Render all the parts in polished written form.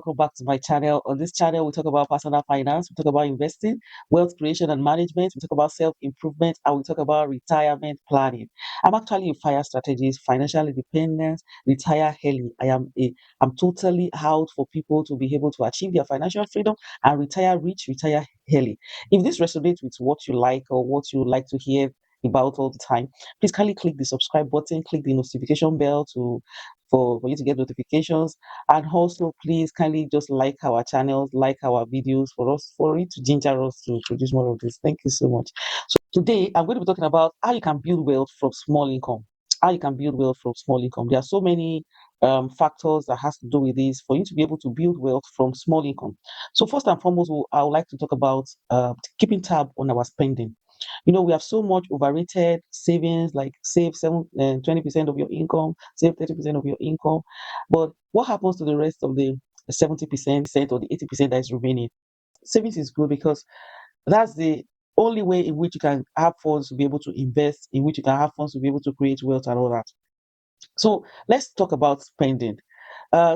Welcome back to my channel. On this channel, we talk about personal finance, we talk about investing, wealth creation and management, we talk about self-improvement, and we talk about retirement planning. I'm actually a fire strategist, financial independence, retire early. I'm totally out for people to be able to achieve their financial freedom and retire rich, retire early. If this resonates with what you like or what you like to hear about all the time, please kindly click the subscribe button, click the notification bell for you to get notifications, and also please kindly just like our channels, like our videos for it to ginger us to produce more of this. Thank you so much. So today I'm going to be talking about how you can build wealth from small income. How you can build wealth from small income. There are so many factors that has to do with this for you to be able to build wealth from small income. So first and foremost, I would like to talk about keeping tab on our spending. We have so much overrated savings, like save 20% of your income, save 30% of your income. But what happens to the rest of the 70% or the 80% that is remaining? Savings is good because that's the only way in which you can have funds to be able to invest, in which you can have funds to be able to create wealth and all that. So let's talk about spending.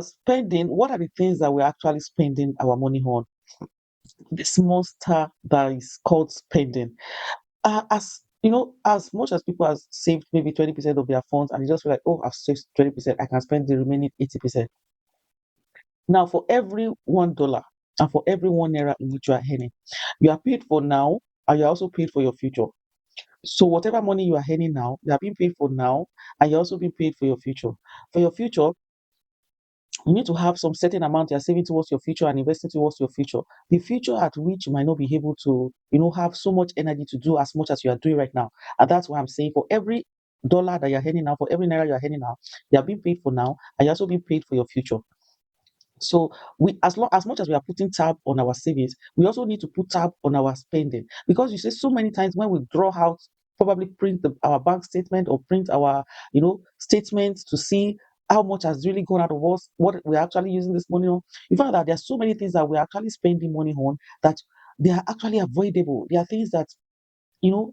Spending, what are the things that we're actually spending our money on? This monster that is called spending. As you know, as much as people have saved maybe 20% of their funds and they just feel like, oh, I've saved 20%, I can spend the remaining 80%. Now, for every $1 and for every one naira in which you are earning, you are paid for now and you're also paid for your future. So whatever money you are earning now, you are being paid for now and you're also being paid for your future. For your future, you need to have some certain amount you're saving towards your future and investing towards your future. The future at which you might not be able to, have so much energy to do as much as you are doing right now. And that's why I'm saying for every dollar that you're earning now, for every naira you're earning now, you're being paid for now and you're also being paid for your future. So we, as much as we are putting tab on our savings, we also need to put tab on our spending, because you see so many times when we draw out, probably print our bank statement or print our statements to see how much has really gone out of us, what we're actually using this money on. You find that there are so many things that we're actually spending money on that they are actually avoidable. There are things that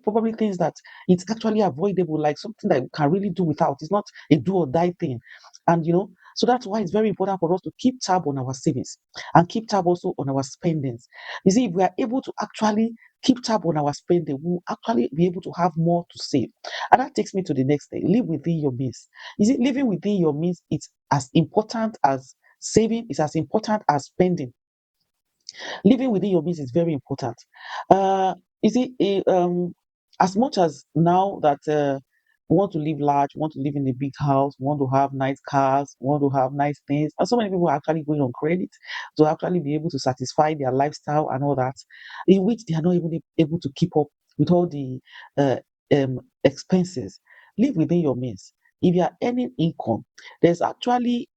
probably things that it's actually avoidable, like something that we can really do without. It's not a do or die thing. And so that's why it's very important for us to keep tab on our savings and keep tab also on our spendings. You see, if we are able to actually keep tab on our spending, we'll actually be able to have more to save. And that takes me to the next thing: live within your means. You see, living within your means, it's as important as saving, is as important as spending. Living within your means is very important. Uh, you see, as much as now that we want to live large, we want to live in a big house, we want to have nice cars, we want to have nice things, and so many people are actually going on credit to actually be able to satisfy their lifestyle and all that, in which they are not even able to keep up with all the uh, expenses. Live within your means. If you are earning income, there's actually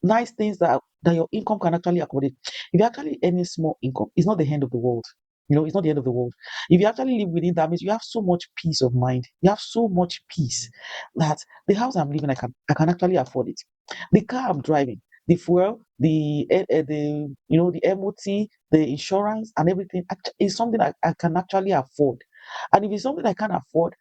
nice things that your income can actually accommodate. If you're actually earning small income, it's not the end of the world. It's not the end of the world. If you actually live within that means you have so much peace of mind. You have so much peace that the house I'm living, I can actually afford it. The car I'm driving, the fuel, the MOT, the insurance and everything is something I can actually afford. And if it's something I can't afford,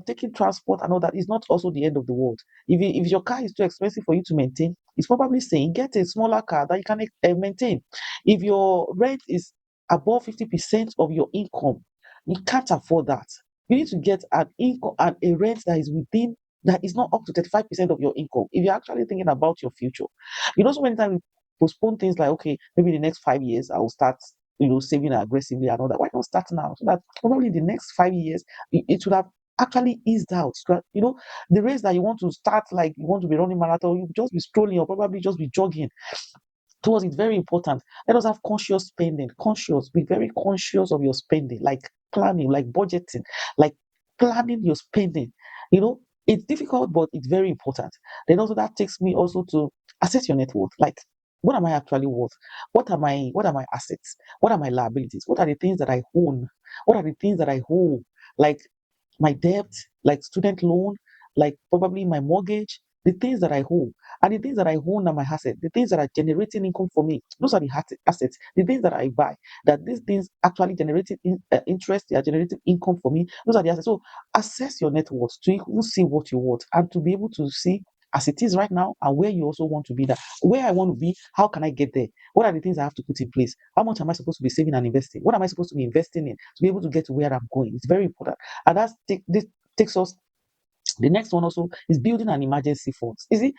taking transport and all that is not also the end of the world. If your car is too expensive for you to maintain, it's probably saying get a smaller car that you can maintain. If your rent is above 50% of your income, you can't afford that. You need to get an income and a rent that is within, that is not up to 35% of your income. If you're actually thinking about your future, so many times we postpone things like, okay, maybe in the next 5 years I will start, saving aggressively and all that. Why not start now? So that probably in the next 5 years it should have actually eased out. So that, the race that you want to start, like you want to be running marathon, you just be strolling or probably just be jogging towards it. Very important. Let us have conscious spending. Be very conscious of your spending, like planning, like budgeting, like planning your spending. It's difficult, but it's very important. Then also that takes me also to assess your net worth. Like, what am I actually worth? What are my assets? What are my liabilities? What are the things that I own? What are the things that I hold? Like my debt, like student loan, like probably my mortgage, the things that I hold. And the things that I own are my assets, the things that are generating income for me. Those are the assets, the things that I buy, that these things actually generating interest, they are generating income for me. Those are the assets. So assess your net worth to even see what you want and to be able to see as it is right now and where you also want to be, that where I want to be, how can I get there? What are the things I have to put in place? How much am I supposed to be saving and investing? What am I supposed to be investing in to be able to get to where I'm going? It's very important. And this takes us, the next one also is building an emergency fund. You see,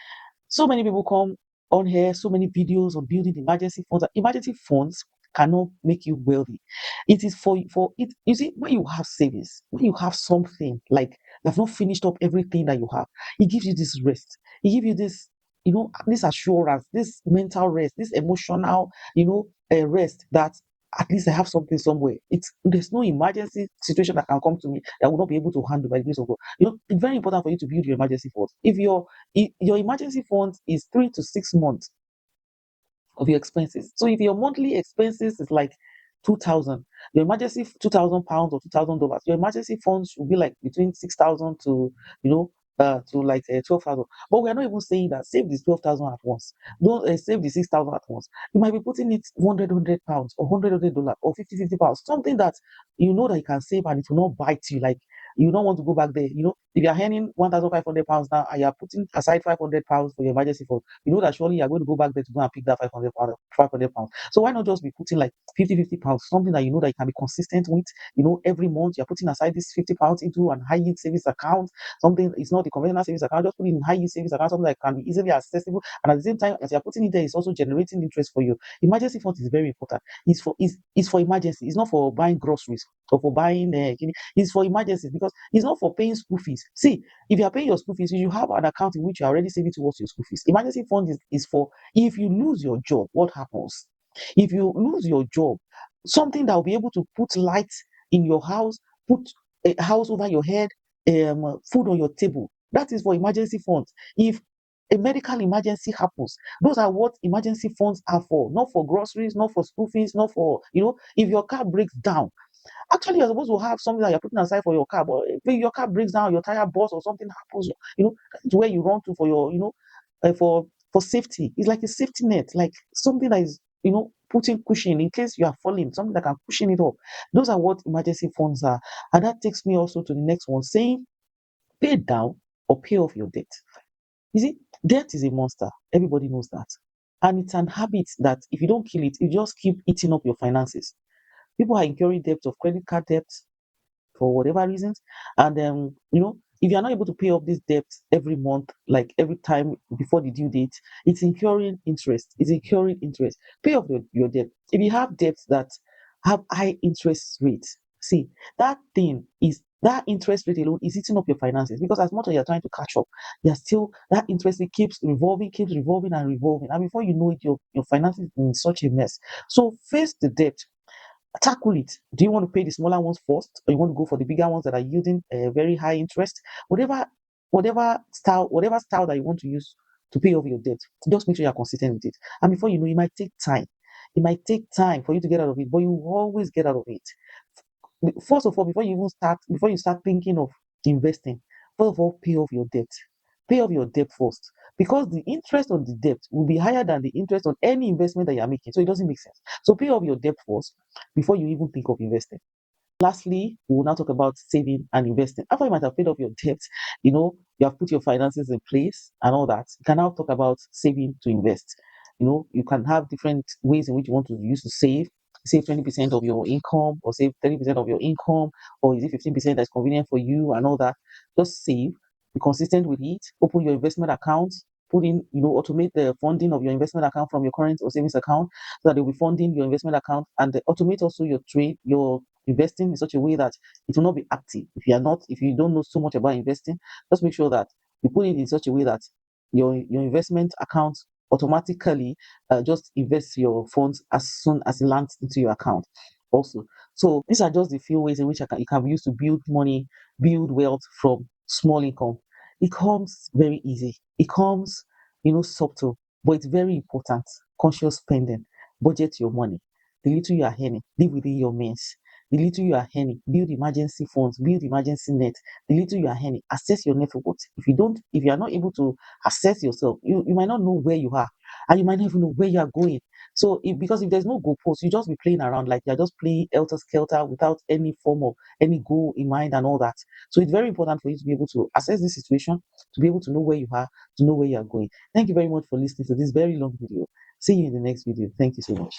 so many people come on here, so many videos on building emergency funds. Emergency funds cannot make you wealthy. It is for it. You see, when you have savings, when you have something like you have not finished up everything that you have, it gives you this rest. It gives you this, this assurance, this mental rest, this emotional, rest that at least I have something somewhere. There's no emergency situation that can come to me that I will not be able to handle by the grace of God. It's very important for you to build your emergency fund. If your emergency fund is 3 to 6 months of your expenses. So if your monthly expenses is like 2,000, your emergency £2,000 or $2,000, your emergency funds will be like between 6,000 to like 12,000. But we are not even saying that save this 12,000 at once. Don't save the 6,000 at once. You might be putting it £100 or $100 or 50 pounds, something that you know that you can save and it will not bite you. Like you don't want to go back there. If you're earning £1,500 now and you're putting aside £500 for your emergency fund, you know that surely you're going to go back there to go and pick that £500. So why not just be putting like 50 pounds, something that you know that you can be consistent with, every month you're putting aside this £50 into an high yield savings account, something, it's not the conventional savings account, just put it in high yield savings account, something that can be easily accessible. And at the same time, as you're putting it there, it's also generating interest for you. Emergency fund is very important. It's for emergency. It's not for buying groceries or for buying, it's for emergencies, because it's not for paying school fees. See, if you are paying your school fees, you have an account in which you are already saving towards your school fees. Emergency fund is for if you lose your job, what happens? If you lose your job, something that will be able to put light in your house, put a house over your head, food on your table. That is for emergency funds. If a medical emergency happens, those are what emergency funds are for, not for groceries, not for school fees, not for, if your car breaks down. Actually, you're supposed to have something that you're putting aside for your car, but if your car breaks down, your tire bursts or something happens, that's where you run to for your, for safety. It's like a safety net, like something that is, putting cushion in case you are falling, something that can cushion it up. Those are what emergency funds are. And that takes me also to the next one, saying pay down or pay off your debt. You see, debt is a monster. Everybody knows that. And it's an habit that if you don't kill it, you just keep eating up your finances. People are incurring debt of credit card debt for whatever reasons. And if you're not able to pay off this debt every month, like every time before the due date, it's incurring interest. It's incurring interest. Pay off your debt. If you have debts that have high interest rates, see, that interest rate alone is eating up your finances, because as much as you're trying to catch up, you're still, that interest rate keeps revolving and revolving. And before you know it, your finances is in such a mess. So face the debt, tackle it. Do you want to pay the smaller ones first, or you want to go for the bigger ones that are yielding a very high interest? Whatever style that you want to use to pay off your debt, just make sure you're consistent with it. And before you know, it might take time. It might take time for you to get out of it, but you will always get out of it. First of all, before you start thinking of investing, first of all, pay off your debt. Pay off your debt first, because the interest on the debt will be higher than the interest on any investment that you're making. So it doesn't make sense. So pay off your debt first before you even think of investing. Lastly, we will now talk about saving and investing. After you might have paid off your debt, you have put your finances in place and all that. You can now talk about saving to invest. You can have different ways in which you want to use to save. Save 20% of your income, or save 30% of your income, or is it 15% that's convenient for you and all that? Just save, be consistent with it, open your investment account, put in, automate the funding of your investment account from your current or savings account, so that they'll be funding your investment account, and automate also your trade, your investing in such a way that it will not be active. If you don't know so much about investing, just make sure that you put it in such a way that your investment account automatically just invest your funds as soon as it lands into your account also. So these are just the few ways in which you can use to build money, build wealth from small income. It comes very easy. It comes, subtle, but it's very important. Conscious spending, budget your money. The little you are earning, live within your means. The little you are earning, build emergency funds, build emergency net. The little you are earning, assess your net worth. If you are not able to assess yourself, you might not know where you are, and you might not even know where you are going. So because if there's no goalpost, you just be playing around like you're just playing elter skelter without any form of any goal in mind and all that. So it's very important for you to be able to assess this situation, to be able to know where you are, to know where you are going. Thank you very much for listening to this very long video. See you in the next video. Thank you so much.